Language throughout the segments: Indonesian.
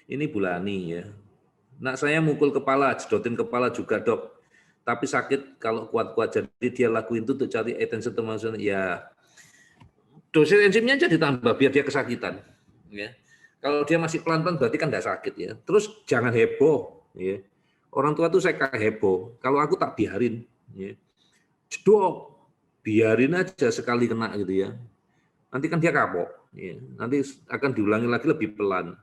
Ini Bulani ya. Nak saya mukul kepala, jedotin kepala juga dok. Tapi sakit kalau kuat-kuat. Jadi dia lakuin itu untuk cari attention teman-teman. Ya, dosis enzimnya aja ditambah biar dia kesakitan. Ya. Kalau dia masih pelan-pelan berarti kan tidak sakit ya. Terus jangan heboh. Ya. Orang tua tuh saya kayak heboh. Kalau aku tak biarin. Ya. Jedok, biarin aja sekali kena gitu ya. Nanti kan dia kapok. Ya. Nanti akan diulangi lagi lebih pelan.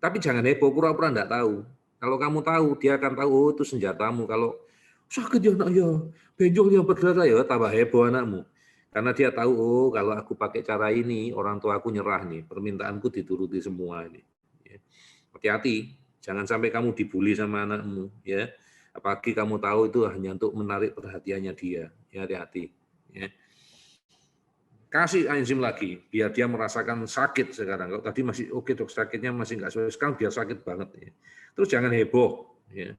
Tapi jangan heboh, pura-pura enggak tahu. Kalau kamu tahu, dia akan tahu, oh itu senjatamu. Kalau sakit ya nak ya, benjolnya berdarah ya, tambah heboh anakmu. Karena dia tahu, oh kalau aku pakai cara ini, orang tua aku nyerah nih, permintaanku dituruti semua ini. Hati-hati, jangan sampai kamu dibully sama anakmu. Ya, apalagi kamu tahu itu hanya untuk menarik perhatiannya dia. Ya, hati-hati. Ya. Kasih enzim lagi, biar dia merasakan sakit sekarang. Kalau tadi masih oke dok, sakitnya masih nggak sesuai, sekarang biar sakit banget. Ya. Terus jangan heboh, ya.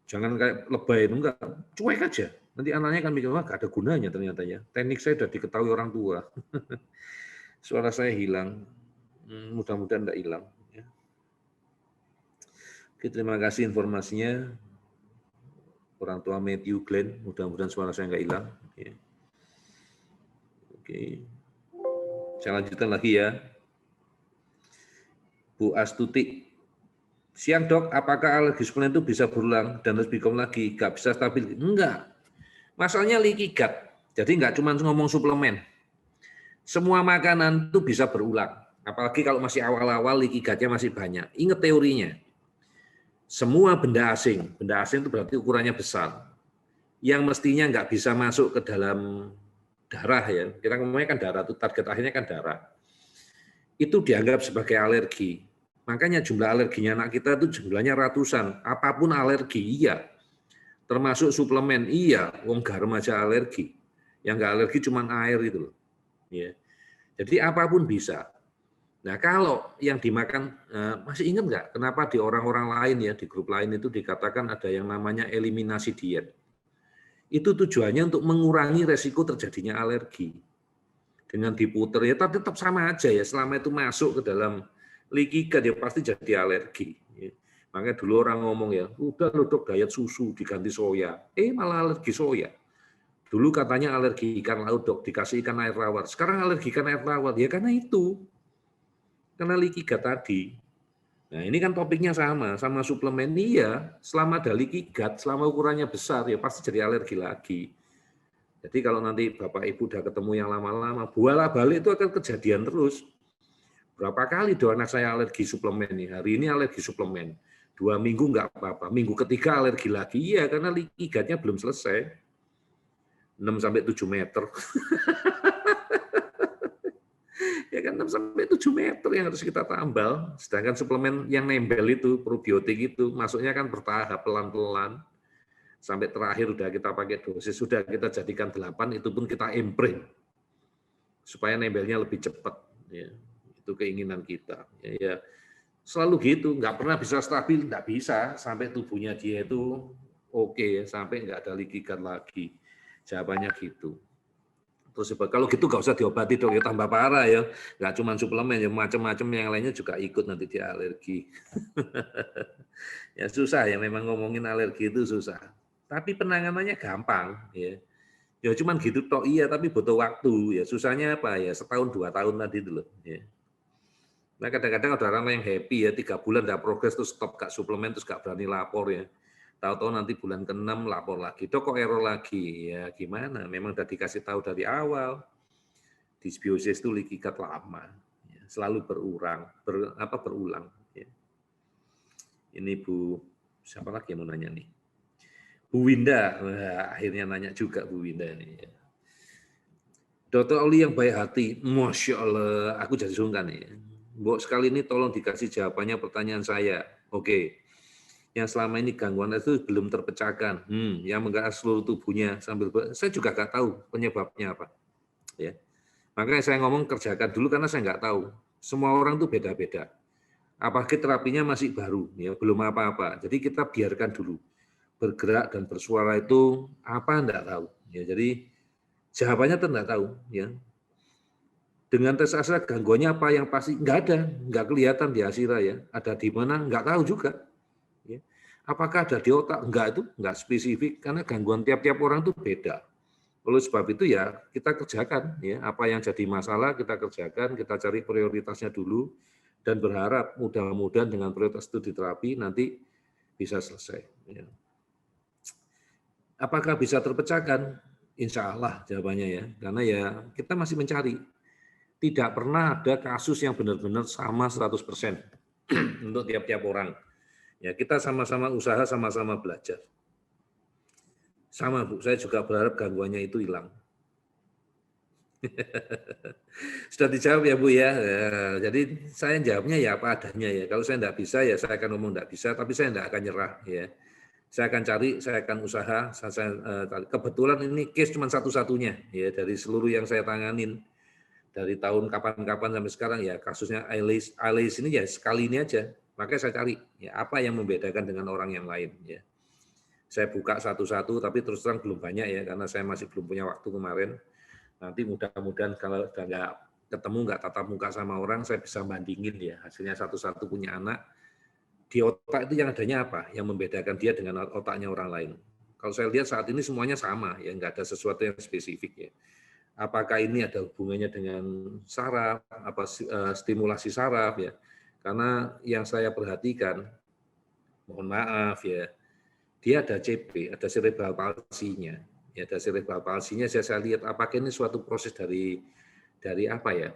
Jangan kayak lebay, enggak, cuek aja. Nanti anaknya kan mikir, wah gak ada gunanya ternyata ya. Teknik saya sudah diketahui orang tua. Suara saya hilang, mudah-mudahan enggak hilang. Ya. Oke, terima kasih informasinya. Orang tua Matthew Glenn, mudah-mudahan suara saya enggak hilang. Ya. Oke. Saya lanjutkan lagi ya. Bu Astuti. Siang dok, apakah alergi suplemen itu bisa berulang dan harus become lagi? Nggak bisa stabil? Enggak. Masalahnya leaky gut. Jadi nggak cuma ngomong suplemen. Semua makanan itu bisa berulang. Apalagi kalau masih awal-awal leaky gut-nya masih banyak. Ingat teorinya. Semua benda asing itu berarti ukurannya besar. Yang mestinya nggak bisa masuk ke dalam darah ya. Kita ngomongnya kan darah, itu target akhirnya kan darah. Itu dianggap sebagai alergi. Makanya jumlah alerginya anak kita itu jumlahnya ratusan. Apapun alergi, iya. Termasuk suplemen, iya. Wong garam aja alergi. Yang nggak alergi cuma air itu loh. Ya. Jadi apapun bisa. Nah kalau yang dimakan, masih ingat nggak kenapa di orang-orang lain ya, di grup lain itu dikatakan ada yang namanya eliminasi diet. Itu tujuannya untuk mengurangi resiko terjadinya alergi. Dengan diputer ya tetap sama aja ya, selama itu masuk ke dalam leaky gut ya pasti jadi alergi. Makanya dulu orang ngomong ya, udah lo dok diet susu diganti soya, malah alergi soya. Dulu katanya alergi ikan laut dok, dikasih ikan air tawar. Sekarang alergi ikan air tawar ya karena itu, karena leaky gut tadi. Nah ini kan topiknya sama suplemen iya. Selama ada leaky gut, selama ukurannya besar ya pasti jadi alergi lagi. Jadi kalau nanti Bapak Ibu udah ketemu yang lama-lama, bualah balik itu akan kejadian terus. Berapa kali doa anak saya alergi suplemen nih, hari ini alergi suplemen. 2 minggu nggak apa-apa, minggu ketiga alergi lagi. Iya, karena leaky gut-nya belum selesai. 6-7 meter. Ya kan 6-7 meter yang harus kita tambal. Sedangkan suplemen yang nembel itu, probiotik itu, masuknya kan bertahap, pelan-pelan. Sampai terakhir udah kita pakai dosis, sudah kita jadikan 8, itu pun kita imprint. Supaya nembelnya lebih cepat. Ya. Itu keinginan kita. Ya, selalu gitu, nggak pernah bisa stabil, nggak bisa. Sampai tubuhnya dia itu oke, sampai nggak ada leaky gut lagi. Jawabannya gitu. Terus kalau gitu nggak usah diobati dong, ya tambah parah ya. Nggak cuma suplemen, ya macam-macam yang lainnya juga ikut nanti dia alergi. Ya susah ya, memang ngomongin alergi itu susah. Tapi penanganannya gampang ya. Ya cuman gitu toh iya, tapi butuh waktu ya. Susahnya apa ya? Setahun 2 tahun tadi itu loh. Ya. Nah kadang-kadang ada orang yang happy ya 3 bulan nggak progres terus stop gak suplemen terus gak berani lapor ya. Tahu-tahu nanti bulan ke-6 lapor lagi. Dok kok error lagi? Ya gimana? Memang udah dikasih tahu dari awal. Dysbiosis itu leaky gut lama. Ya, selalu berulang. Ya. Ini Bu, siapa lagi yang mau nanya nih? Bu Winda, wah, akhirnya nanya juga Bu Winda ini. Ya. Dokter Oli yang baik hati, Masya Allah, aku jadi sungkan nih. Mbok sekali ini tolong dikasih jawabannya pertanyaan saya. Oke, yang selama ini gangguan itu belum terpecahkan, yang menggerak seluruh tubuhnya sambil saya juga nggak tahu penyebabnya apa. Ya, makanya saya ngomong kerjakan dulu karena saya nggak tahu. Semua orang tuh beda-beda. Apalagi terapinya masih baru, ya belum apa-apa. Jadi kita biarkan dulu bergerak dan bersuara itu apa enggak tahu. Ya, jadi jawabannya enggak tahu. Ya. Dengan tes Asira gangguannya apa yang pasti nggak ada, nggak kelihatan di Asira ya. Ada di mana nggak tahu juga. Ya. Apakah ada di otak? Enggak, itu nggak spesifik karena gangguan tiap-tiap orang itu beda. Oleh sebab itu ya kita kerjakan ya apa yang jadi masalah kita kerjakan, kita cari prioritasnya dulu dan berharap mudah-mudahan dengan prioritas itu diterapi nanti bisa selesai. Ya. Apakah bisa terpecahkan? Insya Allah jawabannya ya, karena ya kita masih mencari. Tidak pernah ada kasus yang benar-benar sama 100% untuk tiap-tiap orang. Ya kita sama-sama usaha, sama-sama belajar. Sama Bu, saya juga berharap gangguannya itu hilang. Sudah dijawab ya Bu ya. Jadi saya jawabnya ya apa adanya ya. Kalau saya tidak bisa ya saya akan ngomong tidak bisa, tapi saya tidak akan nyerah ya. Saya akan cari, saya akan usaha. Kebetulan ini case cuma satu-satunya ya dari seluruh yang saya tanganin dari tahun kapan-kapan sampai sekarang ya kasusnya Ailis ini ya sekali ini aja. Makanya saya cari ya apa yang membedakan dengan orang yang lain ya. Saya buka satu-satu tapi terus terang belum banyak ya karena saya masih belum punya waktu kemarin. Nanti mudah-mudahan kalau udah nggak ketemu, nggak tatap muka sama orang, saya bisa bandingin ya hasilnya satu-satu punya anak. Di otak itu yang adanya apa? Yang membedakan dia dengan otaknya orang lain. Kalau saya lihat saat ini semuanya sama, ya nggak ada sesuatu yang spesifik ya. Apakah ini ada hubungannya dengan saraf, apa stimulasi saraf ya? Karena yang saya perhatikan, mohon maaf ya, dia ada CP, ada cerebral palsinya. Ya, ada cerebral palsinya saya lihat apakah ini suatu proses dari apa ya?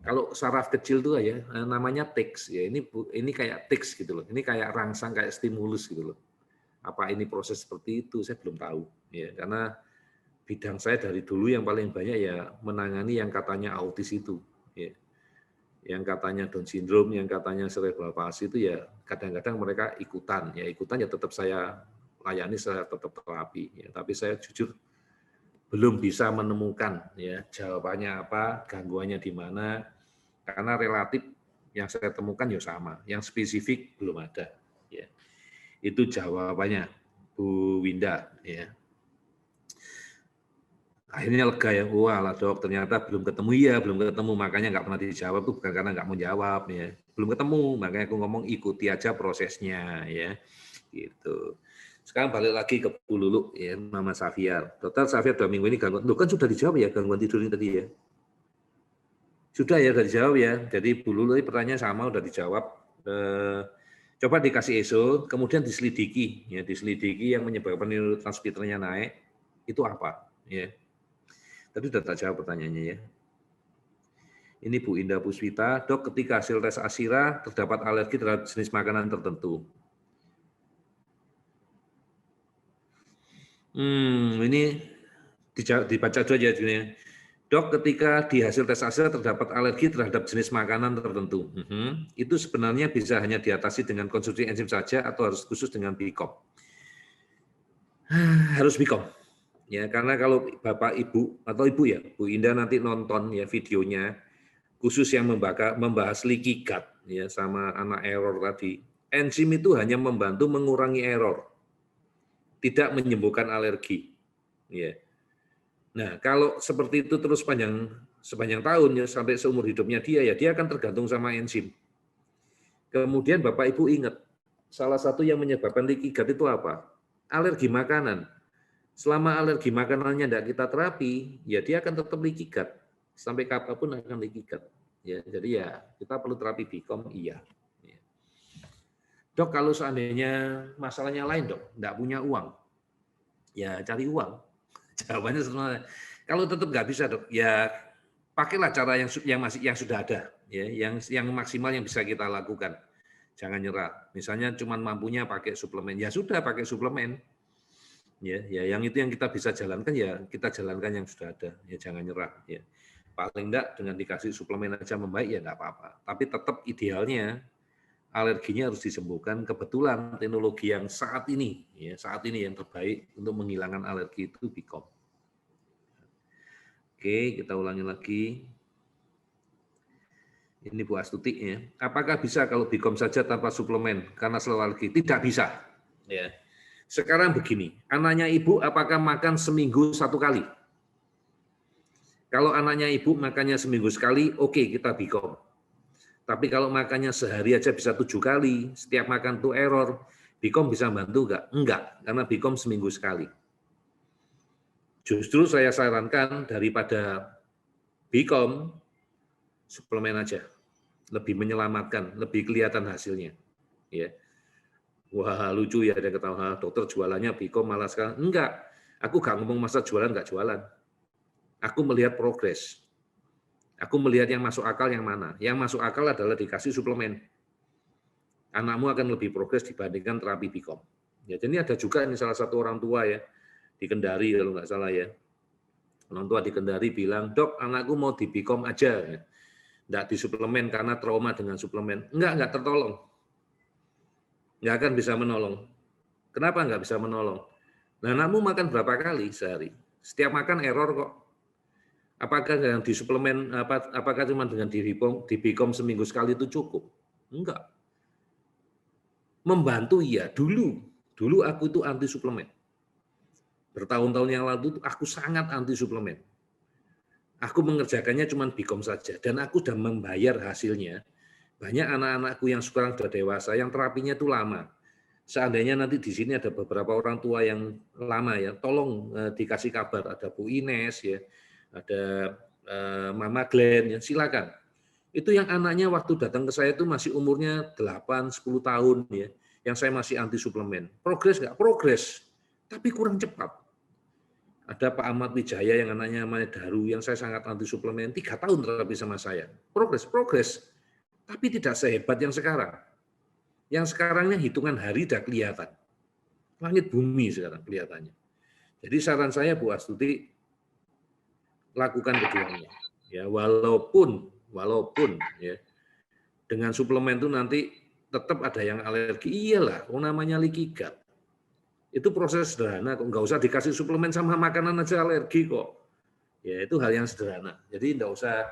Kalau saraf kecil tuh ya namanya tics ya, ini kayak tics gitu loh. Ini kayak rangsang, kayak stimulus gitu loh. Apa ini proses seperti itu saya belum tahu ya, karena bidang saya dari dulu yang paling banyak ya menangani yang katanya autis itu ya. Yang katanya Down syndrome, yang katanya cerebral palsy itu ya kadang-kadang mereka ikutan ya tetap saya layani, saya tetap terapi ya, tapi saya jujur belum bisa menemukan ya jawabannya apa, gangguannya di mana, karena relatif yang saya temukan ya sama, yang spesifik belum ada. Ya. Itu jawabannya, Bu Winda. Ya. Akhirnya lega ya, wah lah dok, ternyata belum ketemu ya, belum ketemu, makanya nggak pernah dijawab tuh bukan karena nggak mau jawab ya, belum ketemu, makanya aku ngomong ikuti aja prosesnya ya, gitu. Sekarang balik lagi ke Bu Lulu ya, Mama Safiar. Dokter Safiar 2 minggu ini gangguan, kan sudah dijawab ya gangguan tidur ini tadi ya. Sudah ya, sudah dijawab ya. Jadi Bu Lulu pertanyaan sama, sudah dijawab. Coba dikasih ESO, kemudian diselidiki, ya diselidiki yang menyebabkan neurotransmitternya naik itu apa? Ya. Tadi sudah tak jawab pertanyaannya ya. Ini Bu Indah Puspita, dok ketika hasil tes Asira terdapat alergi terhadap jenis makanan tertentu. Ini dibaca dulu aja jadinya. Dok, ketika di hasil tes Asira terdapat alergi terhadap jenis makanan tertentu, itu sebenarnya bisa hanya diatasi dengan konsumsi enzim saja atau harus khusus dengan BICOM? Harus BICOM. Ya, karena kalau Bapak Ibu atau Ibu ya, Bu Indah nanti nonton ya videonya khusus yang membahas leaky gut ya sama anak error tadi. Enzim itu hanya membantu mengurangi error, tidak menyembuhkan alergi. Ya. Nah, kalau seperti itu terus sepanjang tahun ya sampai seumur hidupnya dia akan tergantung sama enzim. Kemudian Bapak Ibu ingat, salah satu yang menyebabkan leaky gut itu apa? Alergi makanan. Selama alergi makanannya tidak kita terapi, ya dia akan tetap leaky gut. Sampai kapanpun akan leaky gut. Ya, jadi ya kita perlu terapi BICOM, iya. Dok, kalau seandainya masalahnya lain, dok, tidak punya uang, ya cari uang. Jawabannya sebenarnya, kalau tetap nggak bisa, dok, ya pakailah cara yang sudah ada, ya, yang maksimal yang bisa kita lakukan. Jangan nyerah. Misalnya cuma mampunya pakai suplemen, ya sudah pakai suplemen. Ya, yang itu yang kita bisa jalankan ya kita jalankan yang sudah ada. Ya jangan nyerah. Ya. Paling enggak dengan dikasih suplemen aja membaik ya enggak apa-apa. Tapi tetap idealnya alerginya harus disembuhkan. Kebetulan teknologi yang saat ini yang terbaik untuk menghilangkan alergi itu BICOM. Oke, kita ulangi lagi. Ini Bu Astuti ya. Apakah bisa kalau BICOM saja tanpa suplemen karena selalu alergi? Tidak bisa. Ya. Sekarang begini, anaknya ibu apakah makan seminggu 1 kali? Kalau anaknya ibu makannya seminggu sekali, oke, kita Bikom. Tapi kalau makannya sehari aja bisa 7 kali, setiap makan tuh error, Bikom bisa bantu nggak? Enggak, karena Bikom seminggu sekali. Justru saya sarankan daripada Bikom, suplemen aja. Lebih menyelamatkan, lebih kelihatan hasilnya. Ya. Wah, lucu ya, ada ketawa, dokter jualannya Bikom malah sekarang. Enggak, aku nggak ngomong masa jualan, nggak jualan. Aku melihat progres. Aku melihat yang masuk akal yang mana. Yang masuk akal adalah dikasih suplemen. Anakmu akan lebih progres dibandingkan terapi Bikom. Ya, jadi ada juga ini salah satu orang tua ya, di Kendari kalau nggak salah ya. Orang tua di Kendari bilang, dok, anakku mau di Bikom aja. Ya. Nggak di suplemen karena trauma dengan suplemen. Nggak tertolong. Nggak akan bisa menolong. Kenapa nggak bisa menolong? Nah, anakmu makan berapa kali sehari? Setiap makan error kok. Apakah dengan di suplemen, apakah cuma dengan di Bikom seminggu sekali itu cukup? Enggak. Membantu iya, dulu aku itu anti suplemen. Bertahun-tahun yang lalu aku sangat anti suplemen. Aku mengerjakannya cuma Bikom saja, dan aku sudah membayar hasilnya. Banyak anak-anakku yang sekarang sudah dewasa, yang terapinya itu lama. Seandainya nanti di sini ada beberapa orang tua yang lama ya, tolong dikasih kabar. Ada Bu Ines ya, ada Mama Glenn, ya, silakan. Itu yang anaknya waktu datang ke saya itu masih umurnya 8-10 tahun ya, yang saya masih anti suplemen. Progres nggak? Progres, tapi kurang cepat. Ada Pak Ahmad Wijaya yang anaknya namanya Daru, yang saya sangat anti suplemen, 3 tahun terapi sama saya. Progres, tapi tidak sehebat yang sekarang. Yang sekarangnya hitungan hari sudah kelihatan. Langit bumi sekarang kelihatannya. Jadi saran saya Bu Astuti, lakukan keduanya. Ya, walaupun ya, dengan suplemen itu nanti tetap ada yang alergi. Iyalah, namanya leaky gut. Itu proses sederhana kok, nggak usah dikasih suplemen sama makanan aja alergi kok. Ya itu hal yang sederhana. Jadi nggak usah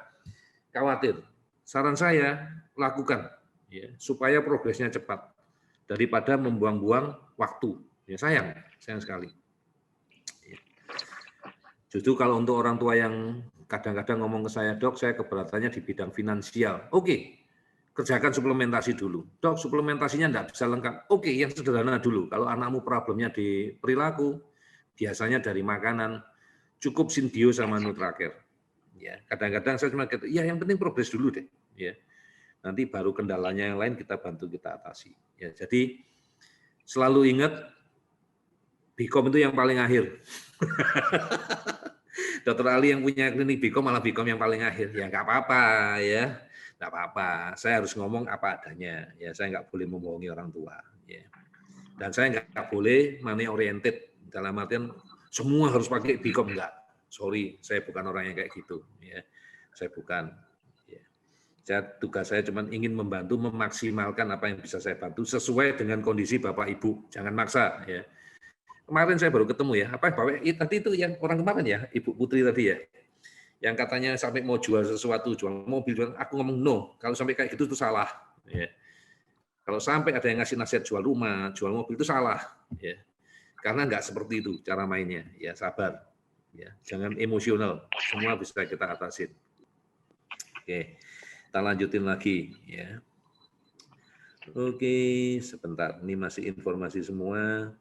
khawatir. Saran saya lakukan ya supaya progresnya cepat daripada membuang-buang waktu. Ya sayang sekali. Ya. Justru kalau untuk orang tua yang kadang-kadang ngomong ke saya, dok, saya keberatannya di bidang finansial. Oke, kerjakan suplementasi dulu. Dok, suplementasinya enggak bisa lengkap. Oke, yang sederhana dulu. Kalau anakmu problemnya di perilaku, biasanya dari makanan, cukup Synbio sama Nutracare. Ya, kadang-kadang saya cuma kata, ya yang penting progres dulu deh. Ya, nanti baru kendalanya yang lain kita bantu, kita atasi. Ya, jadi selalu ingat, Bikom itu yang paling akhir. Dokter Ali yang punya klinik Bikom malah Bikom yang paling akhir. Ya nggak apa-apa ya. Nggak apa-apa, saya harus ngomong apa adanya. Ya, saya nggak boleh membohongi orang tua. Ya. Dan saya nggak boleh money oriented, dalam artian semua harus pakai Bikom, enggak. Sorry, saya bukan orang yang kayak gitu. Ya. Saya bukan. Ya. Tugas saya cuma ingin membantu memaksimalkan apa yang bisa saya bantu sesuai dengan kondisi Bapak Ibu. Jangan maksa. Ya. Kemarin saya baru ketemu ya, apa Bapak tadi itu yang orang kemarin ya, Ibu Putri tadi ya, yang katanya sampai mau jual sesuatu, jual mobil, aku ngomong no, kalau sampai kayak gitu itu salah. Ya. Kalau sampai ada yang ngasih nasihat jual rumah, jual mobil itu salah. Ya. Karena nggak seperti itu cara mainnya. Ya sabar, ya jangan emosional, semua bisa kita atasin. Oke, kita lanjutin lagi ya. Oke, sebentar, ini masih informasi semua.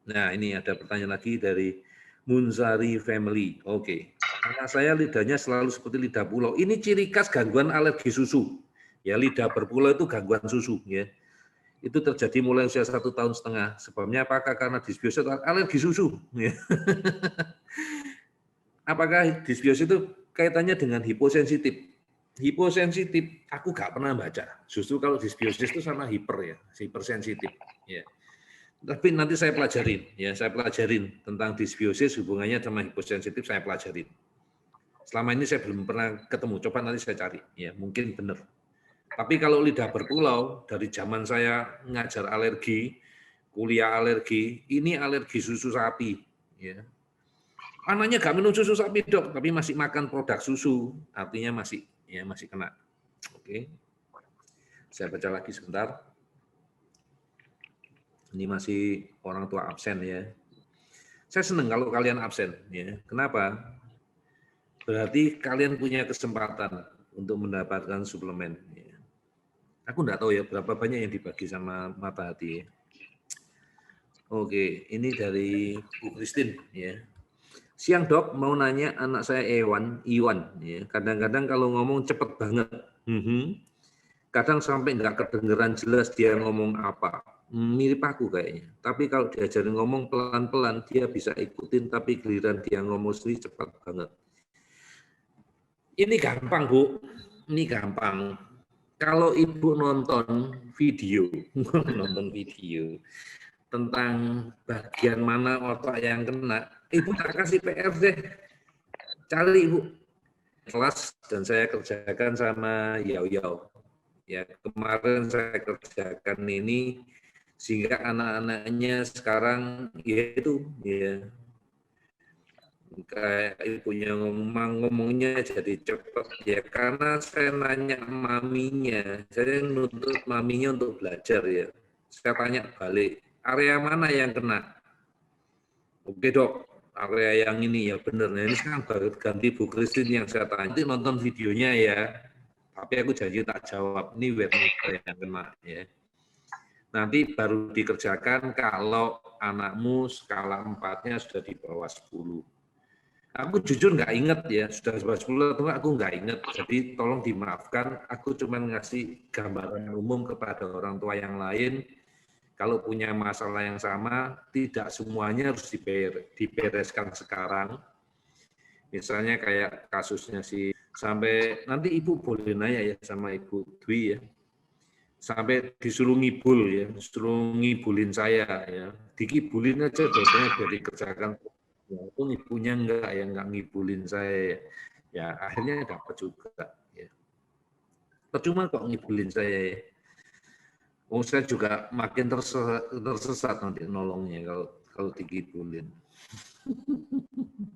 Nah, ini ada pertanyaan lagi dari Munzari Family. Oke. Anak saya lidahnya selalu seperti lidah pulau. Ini ciri khas gangguan alergi susu. Ya, lidah berpulau itu gangguan susu. Ya, itu terjadi mulai usia 1,5 tahun. Sebabnya apakah karena disbiosis atau alergi susu? Ya. Apakah disbiosis itu kaitannya dengan hiposensitif? Hiposensitif, aku nggak pernah baca. Justru kalau disbiosis itu sama hiper ya, hipersensitif. Ya. Tapi nanti saya pelajarin, ya saya pelajarin tentang disbiosis hubungannya sama hiposensitif, saya pelajarin. Selama ini saya belum pernah ketemu, coba nanti saya cari, ya mungkin benar. Tapi kalau lidah berpulau, dari zaman saya ngajar alergi, kuliah alergi, ini alergi susu sapi. Ya. Anaknya nggak minum susu sapi dok, tapi masih makan produk susu, artinya masih kena. Oke, saya baca lagi sebentar. Ini masih orang tua absen ya. Saya senang kalau kalian absen. Ya. Kenapa? Berarti kalian punya kesempatan untuk mendapatkan suplemen. Aku enggak tahu ya berapa banyak yang dibagi sama Mata Hati. Oke, ini dari Bu Christine ya. Siang dok, mau nanya anak saya Iwan ya. Kadang-kadang kalau ngomong cepet banget. Kadang sampai nggak kedengeran jelas dia ngomong apa. Mirip aku kayaknya. Tapi kalau diajarin ngomong pelan-pelan, dia bisa ikutin, tapi giliran dia ngomong sendiri cepat banget. Ini gampang, Bu. Ini gampang. Kalau Ibu nonton video tentang bagian mana otak yang kena, Ibu tak kasih PR deh. Cari Ibu. Kelas dan saya kerjakan sama Yao. Ya, kemarin saya kerjakan ini sehingga anak-anaknya sekarang yaitu ya kayak ibunya ngomongnya jadi cepat ya karena saya nanya maminya, saya nuntut maminya untuk belajar ya. Saya tanya balik, area mana yang kena? Oke dok, area yang ini ya benar. Nah, ini sekarang baru ganti Bu Christine yang saya tanya. Nanti nonton videonya ya. Tapi aku janji tak jawab, ini webmaster yang kena ya. Nanti baru dikerjakan kalau anakmu skala 4-nya sudah di bawah 10. Aku jujur nggak inget ya, sudah 10 atau aku nggak inget. Jadi tolong dimaafkan, aku cuma ngasih gambaran umum kepada orang tua yang lain. Kalau punya masalah yang sama, tidak semuanya harus dibereskan sekarang. Misalnya kayak kasusnya sampai nanti Ibu boleh nanya ya sama Ibu Dwi ya. Sampai disuruh ngibul ya, disuruh ngibulin saya ya. Dikibulin aja dosanya biar dikerjakan. Ya, itu ibunya enggak ngibulin saya. Ya, akhirnya dapat juga ya. Percuma kok ngibulin saya ya. Oh, saya juga makin tersesat nanti nolongnya kalau digibulin.